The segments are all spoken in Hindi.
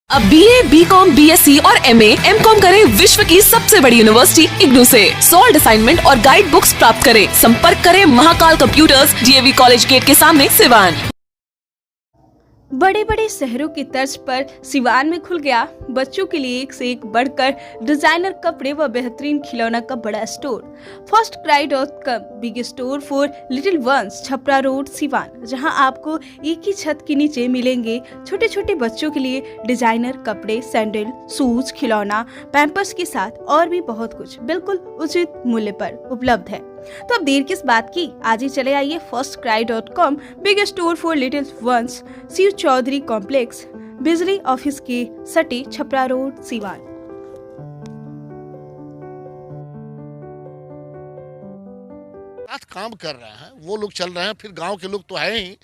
अब BA, BCom, BSc और MA, MCom करें विश्व की सबसे बड़ी यूनिवर्सिटी इग्नू से। सॉल्ड असाइनमेंट और गाइड बुक्स प्राप्त करें। संपर्क करें Mahakal computers, DAV college gate के सामने, सिवान। बड़े बड़े शहरों की तर्ज पर सिवान में खुल गया बच्चों के लिए एक से एक बढ़कर डिजाइनर कपड़े व बेहतरीन खिलौना का बड़ा store. First Cry dot com, big store for little ones, Chhapra road, Siwan, जहां आपको एक ही छत के नीचे मिलेंगे छोटे छोटे बच्चों के लिए डिजाइनर कपड़े, सैंडल, शूज, खिलौना, पैम्पर्स के साथ और भी बहुत कुछ बिल्कुल उचित मूल्य पर उपलब्ध है। तो अब देर किस बात की, आज ही चले आइए First Cry dot com, big store for little ones, Shiv Chaudhary complex, बिजली ऑफिस के सटे, छपरा रोड, सिवान। साथ काम कर रहे हैं, वो लोग चल रहे हैं, फिर गांव के लोग तो हैं ही।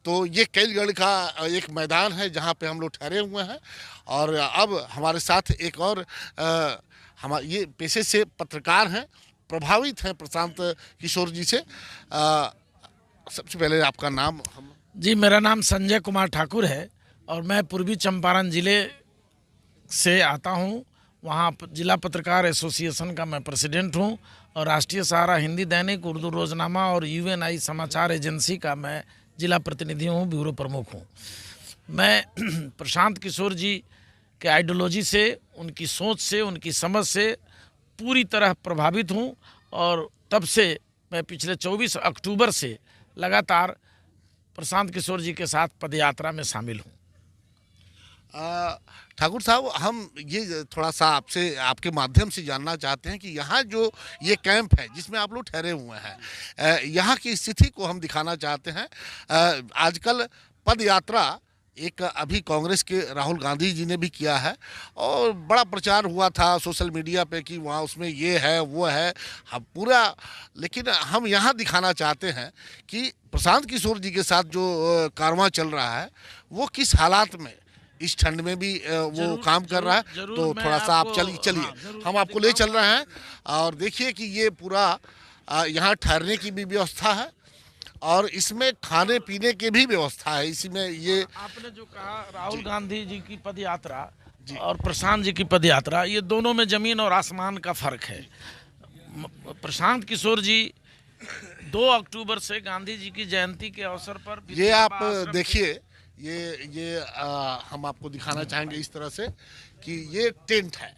तो ये कैलगढ़ का एक मैदान है जहां पे हम लोग ठहरे हुए हैं। और अब हमारे साथ एक और हमारे ये पेशे से पत्रकार हैं, प्रभावित हैं प्रशांत किशोर जी से। सबसे पहले आपका नाम? जी, मेरा नाम संजय कुमार ठाकुर है और मैं पूर्वी चंपारण ज़िले से आता हूं। वहां जिला पत्रकार एसोसिएशन का मैं प्रेसिडेंट हूं और राष्ट्रीय सहारा हिंदी दैनिक, उर्दू रोजनामा और UNI समाचार एजेंसी का मैं जिला प्रतिनिधि हूं, ब्यूरो प्रमुख हूं। मैं प्रशांत किशोर जी के आइडियोलॉजी से, उनकी सोच से, उनकी समझ से पूरी तरह प्रभावित हूं और तब से मैं पिछले 24 अक्टूबर से लगातार प्रशांत किशोर जी के साथ पदयात्रा में शामिल हूं। ठाकुर साहब, हम ये थोड़ा सा आपसे, आपके माध्यम से जानना चाहते हैं कि यहाँ जो ये कैंप है जिसमें आप लोग ठहरे हुए हैं, यहाँ की स्थिति को हम दिखाना चाहते हैं। आजकल पद यात्रा एक अभी कांग्रेस के राहुल गांधी जी ने भी किया है और बड़ा प्रचार हुआ था सोशल मीडिया पे कि वहाँ उसमें ये है वो है, हम पूरा, लेकिन हम यहाँ दिखाना चाहते हैं कि प्रशांत किशोर जी के साथ जो कारवां चल रहा है वो किस हालात में इस ठंड में भी वो काम कर रहा है। तो थोड़ा सा आप चलिए हम आपको ले चल रहे हैं और देखिए कि ये पूरा यहाँ ठहरने की भी व्यवस्था है और इसमें खाने पीने की भी व्यवस्था है। इसी में ये आपने जो कहा राहुल गांधी जी की पद यात्रा और प्रशांत जी की पद यात्रा, ये दोनों में जमीन और आसमान का फर्क है। प्रशांत किशोर जी 2 अक्टूबर से गांधी जी की जयंती के अवसर पर ये आप देखिए, ये हम आपको दिखाना चाहेंगे इस तरह से कि ये टेंट है,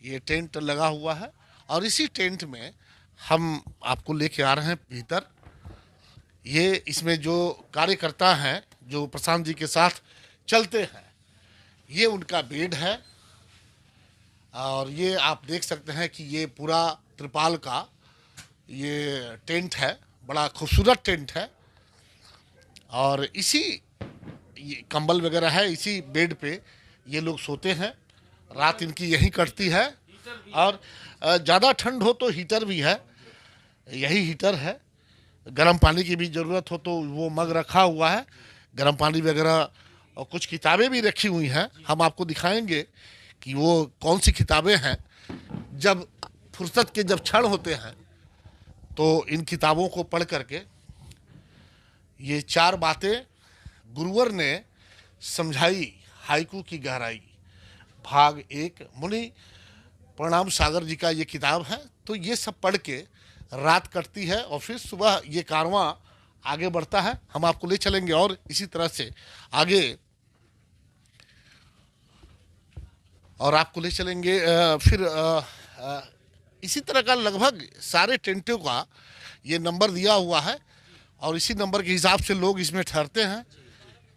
ये टेंट लगा हुआ है और इसी टेंट में हम आपको लेके आ रहे हैं भीतर। ये इसमें जो कार्यकर्ता हैं जो प्रशांत जी के साथ चलते हैं, ये उनका बेड है और ये आप देख सकते हैं कि ये पूरा त्रिपाल का ये टेंट है, बड़ा खूबसूरत टेंट है और इसी ये कंबल वगैरह है, इसी बेड पे ये लोग सोते हैं, रात इनकी यहीं कटती है। और ज़्यादा ठंड हो तो हीटर भी है, यही हीटर है। गर्म पानी की भी ज़रूरत हो तो वो मग रखा हुआ है, गर्म पानी वगैरह, और कुछ किताबें भी रखी हुई हैं। हम आपको दिखाएंगे कि वो कौन सी किताबें हैं। जब फुर्सत के जब क्षण होते हैं तो इन किताबों को पढ़ करके ये 4 बातें गुरुवर ने समझाई, हाइकू की गहराई, भाग 1, मुनि प्रणाम सागर जी का ये किताब है। तो ये सब पढ़ के रात कटती है और फिर सुबह ये कारवां आगे बढ़ता है। हम आपको ले चलेंगे और इसी तरह से आगे और आपको ले चलेंगे। फिर इसी तरह का लगभग सारे टेंटों का ये नंबर दिया हुआ है और इसी नंबर के हिसाब से लोग इसमें ठहरते हैं।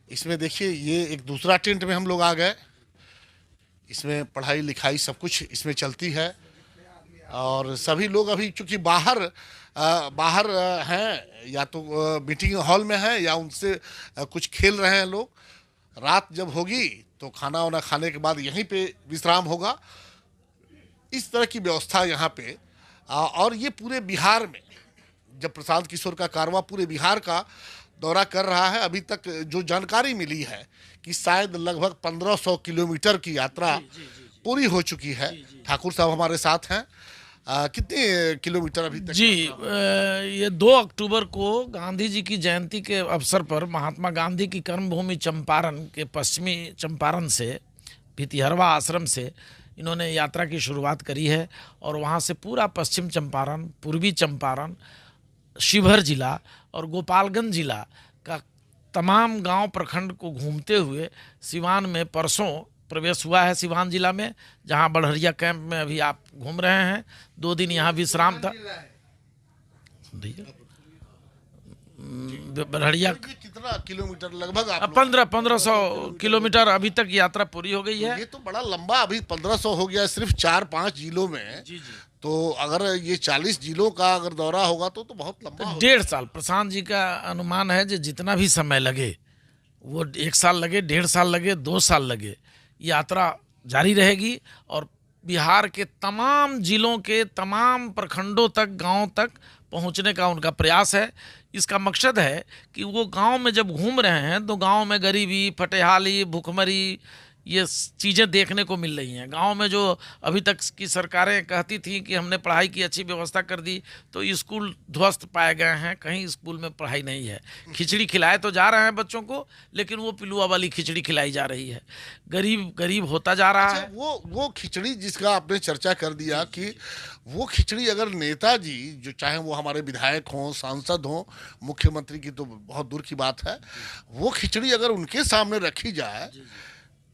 इसमें देखिए, ये एक दूसरा टेंट में हम लोग आ गए। इसमें पढ़ाई लिखाई सब कुछ इसमें चलती है और सभी लोग अभी चूँकि बाहर हैं, या तो मीटिंग हॉल में हैं या उनसे कुछ खेल रहे हैं लोग। रात जब होगी तो खाना वाना खाने के बाद यहीं पे विश्राम होगा। इस तरह की व्यवस्था यहाँ पे। और ये पूरे बिहार में, जब प्रशांत किशोर का कारवां पूरे बिहार का दौरा कर रहा है, अभी तक जो जानकारी मिली है कि शायद लगभग 1500 किलोमीटर की यात्रा पूरी हो चुकी है। ठाकुर साहब हमारे साथ हैं। कितने किलोमीटर अभी तक? जी, ये 2 अक्टूबर को गांधी जी की जयंती के अवसर पर महात्मा गांधी की कर्मभूमि चंपारण के पश्चिमी चंपारण से भितिहरवा आश्रम से इन्होंने यात्रा की शुरुआत करी है और वहाँ से पूरा पश्चिम चंपारण, पूर्वी चंपारण, शिवहर जिला और गोपालगंज जिला का तमाम गांव प्रखंड को घूमते हुए सिवान में परसों प्रवेश हुआ है। सिवान जिला में, जहां बड़हरिया कैंप में अभी आप घूम रहे हैं, 2 दिन यहाँ विश्राम था। बड़हरिया कितना किलोमीटर लगभग? 1500 किलोमीटर अभी तक यात्रा पूरी हो गई है। ये तो बड़ा लंबा, अभी 1500 हो गया सिर्फ 4-5 जिलों में। जी जी। तो अगर ये 40 जिलों का अगर दौरा होगा तो बहुत लंबा होगा। 1.5 साल प्रशांत जी का अनुमान है कि जितना भी समय लगे, वो 1 साल लगे, 1.5 साल लगे, 2 साल लगे, यात्रा जारी रहेगी और बिहार के तमाम जिलों के तमाम प्रखंडों तक, गांव तक पहुंचने का उनका प्रयास है। इसका मकसद है कि वो गांव में जब घूम रहे हैं तो गांव में गरीबी, फटेहाली, भूखमरी, ये चीज़ें देखने को मिल रही हैं। गांव में जो अभी तक की सरकारें कहती थी कि हमने पढ़ाई की अच्छी व्यवस्था कर दी, तो स्कूल ध्वस्त पाए गए हैं, कहीं स्कूल में पढ़ाई नहीं है। खिचड़ी खिलाए तो जा रहे हैं बच्चों को, लेकिन वो पिलुआ वाली खिचड़ी खिलाई जा रही है। गरीब गरीब होता जा रहा है। वो खिचड़ी जिसका आपने चर्चा कर दिया कि वो खिचड़ी अगर नेताजी, जो चाहे वो हमारे विधायक हों, सांसद हों, मुख्यमंत्री की तो बहुत दूर की बात है, वो खिचड़ी अगर उनके सामने रखी जाए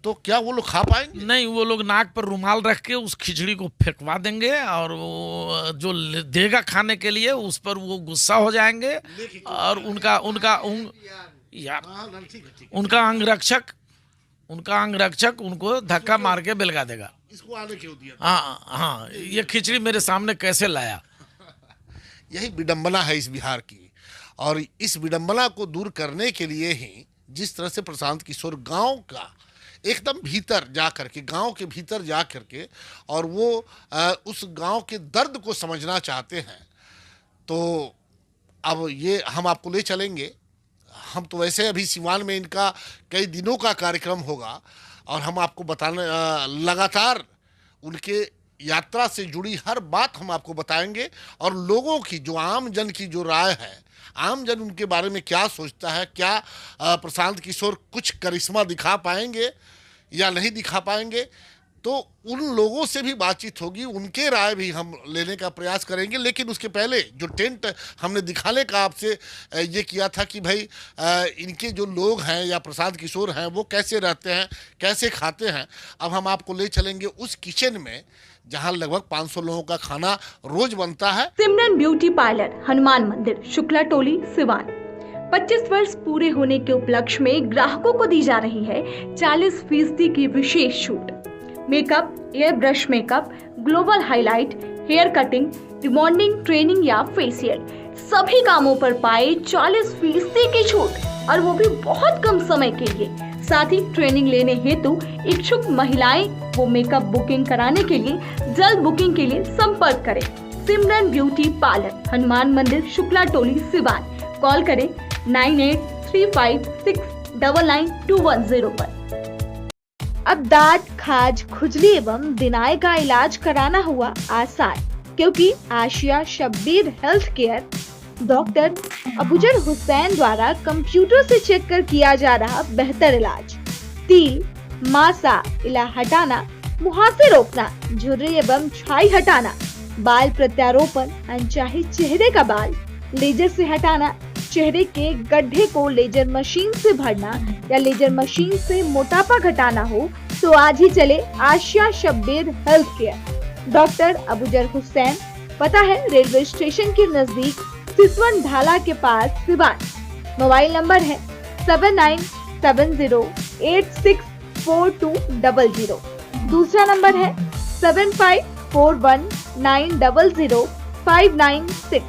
तो क्या वो लोग खा पाएंगे? नहीं, वो लोग नाक पर रुमाल रख के उस खिचड़ी को फेंकवा देंगे और वो जो देगा खाने के लिए उस पर वो गुस्सा हो जाएंगे और उनका अंगरक्षक उनको धक्का मार के बेलगा देगा। इसको आने क्यों दिया? हाँ, ये खिचड़ी मेरे सामने कैसे लाया? यही विडंबना है इस बिहार की, और इस विडंबना को दूर करने के लिए ही जिस तरह से प्रशांत किशोर गांव का एकदम भीतर जा करके, गांव के भीतर जा करके, और वो उस गांव के दर्द को समझना चाहते हैं, तो अब ये हम आपको ले चलेंगे। हम तो वैसे अभी सिवान में इनका कई दिनों का कार्यक्रम होगा और हम आपको बताने लगातार उनके यात्रा से जुड़ी हर बात हम आपको बताएंगे, और लोगों की जो आम जन की जो राय है, आम जन उनके बारे में क्या सोचता है, क्या प्रशांत किशोर कुछ करिश्मा दिखा पाएंगे या नहीं दिखा पाएंगे, तो उन लोगों से भी बातचीत होगी, उनके राय भी हम लेने का प्रयास करेंगे। लेकिन उसके पहले जो टेंट हमने दिखाने का आपसे ये किया था कि भाई इनके जो लोग हैं या प्रशांत किशोर हैं वो कैसे रहते हैं, कैसे खाते हैं, अब हम आपको ले चलेंगे उस किचन में जहां लगभग 500 लोगों का खाना रोज बनता है। सिमरन ब्यूटी पार्लर, हनुमान मंदिर, शुक्ला टोली, सिवान। 25 वर्ष पूरे होने के उपलक्ष्य में ग्राहकों को दी जा रही है 40% की विशेष छूट। Makeup, air brush makeup, global highlight, hair cutting, rebonding, training या फेशियल, सभी कामों पर पाए 40% की छूट, और वो भी बहुत कम समय के लिए। साथ ही ट्रेनिंग लेने हेतु इच्छुक महिलाएं वो मेकअप बुकिंग कराने के लिए जल्द बुकिंग के लिए संपर्क करें। सिमरन ब्यूटी पार्लर, हनुमान मंदिर, शुक्ला टोली, सिवान। कॉल करें 9835699210 पर। अब दांत, खाज, खुजली एवं दिनाय का इलाज कराना हुआ आसान, क्योंकि Asia Shabbir health care doctor Abuzar Hussain द्वारा कंप्यूटर से चेक कर किया जा रहा बेहतर इलाज। तिल, मासा, इला हटाना, मुहासे रोकना, झुर्री एवं छाई हटाना, बाल प्रत्यारोपण, अनचाहे चेहरे का बाल लेजर से हटाना, चेहरे के गड्ढे को लेजर मशीन से भरना या लेजर मशीन से मोटापा घटाना हो तो आज ही चले Asia Shabbir health care. Doctor Abuzar Hussain, पता है रेलवे स्टेशन के नजदीक, सिसवन ढाला के पास, सिवान। मोबाइल नंबर है 7970864200। दूसरा नंबर है 7541900596।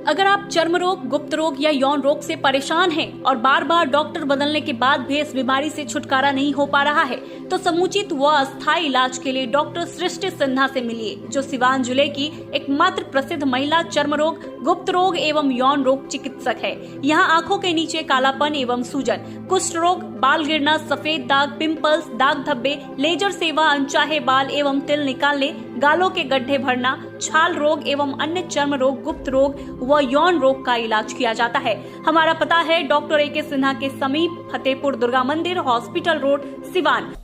अगर आप चर्म रोग, गुप्त रोग या यौन रोग से परेशान हैं और बार बार डॉक्टर बदलने के बाद भी इस बीमारी से छुटकारा नहीं हो पा रहा है, तो समुचित व अस्थायी इलाज के लिए डॉक्टर सृष्टि सिन्हा से मिलिए, जो सिवान जिले की एकमात्र प्रसिद्ध महिला चर्म रोग, गुप्त रोग एवं यौन रोग चिकित्सक है। यहाँ आंखों के नीचे कालापन एवं सूजन, कुष्ठ रोग, बाल गिरना, सफेद दाग, पिंपल्स, दाग धब्बे, लेजर सेवा, अनचाहे बाल एवं तिल निकालने, गालों के गड्ढे भरना, छाल रोग एवं अन्य चर्म रोग, गुप्त रोग व यौन रोग का इलाज किया जाता है। हमारा पता है डॉक्टर ए के सिन्हा के समीप, फतेहपुर दुर्गा मंदिर, hospital road, Siwan.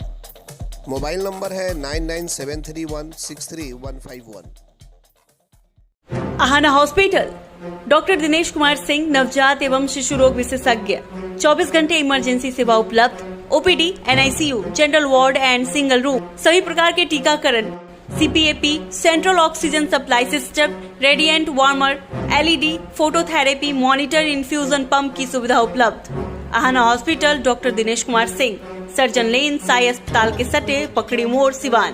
Mobile number है 9973163151। आहाना हॉस्पिटल, डॉक्टर दिनेश कुमार सिंह, नवजात एवं शिशु रोग विशेषज्ञ, 24 घंटे इमरजेंसी सेवा उपलब्ध, OPD, NICU, general ward and single room, सभी प्रकार के टीकाकरण, CPAP, central oxygen supply system, radiant warmer, LED, phototherapy, monitor, infusion pump की सुविधा उपलब्ध। Aahana hospital, doctor Dinesh Kumar Singh, surgeon lane, Sai अस्पताल के सटे, पकड़ी मोड़, Siwan.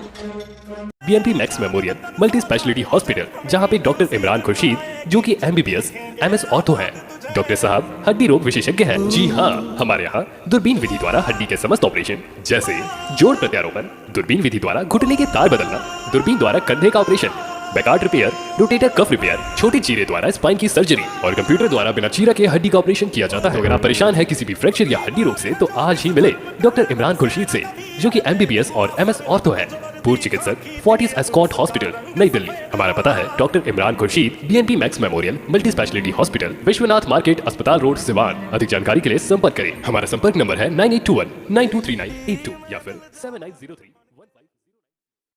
BNP Max memorial multi speciality hospital, जहां पे डॉक्टर इमरान खुर्शीद जो कि एमबीबीएस एमएस ऑर्थो है, डॉक्टर साहब हड्डी रोग विशेषज्ञ हैं। जी हाँ, हमारे यहाँ दूरबीन विधि द्वारा हड्डी के समस्त ऑपरेशन जैसे जोड़ प्रत्यारोपण, दूरबीन विधि द्वारा घुटने के तार बदलना, दूरबीन द्वारा कंधे का operation, Bankart repair, rotator cuff repair, छोटी चीरे द्वारा स्पाइन की सर्जरी और कंप्यूटर द्वारा बिना चीरा के हड्डी का ऑपरेशन किया जाता है। अगर आप परेशान है किसी भी फ्रैक्चर या हड्डी रोग से तो आज ही मिले डॉक्टर इमरान खुर्शीद से, जो कि एमबीबीएस और एमएस ऑर्थो है, पूर्व चिकित्सक, फोर्टिस एस्कॉर्ट हॉस्पिटल, नई दिल्ली। हमारा पता है doctor Imran Khurshid, BNP Max memorial multi speciality hospital, Vishwanath market, अस्पताल रोड, सिवान। अधिक जानकारी के लिए संपर्क करें। हमारा संपर्क नंबर है 9821 923982 या फिर 7903।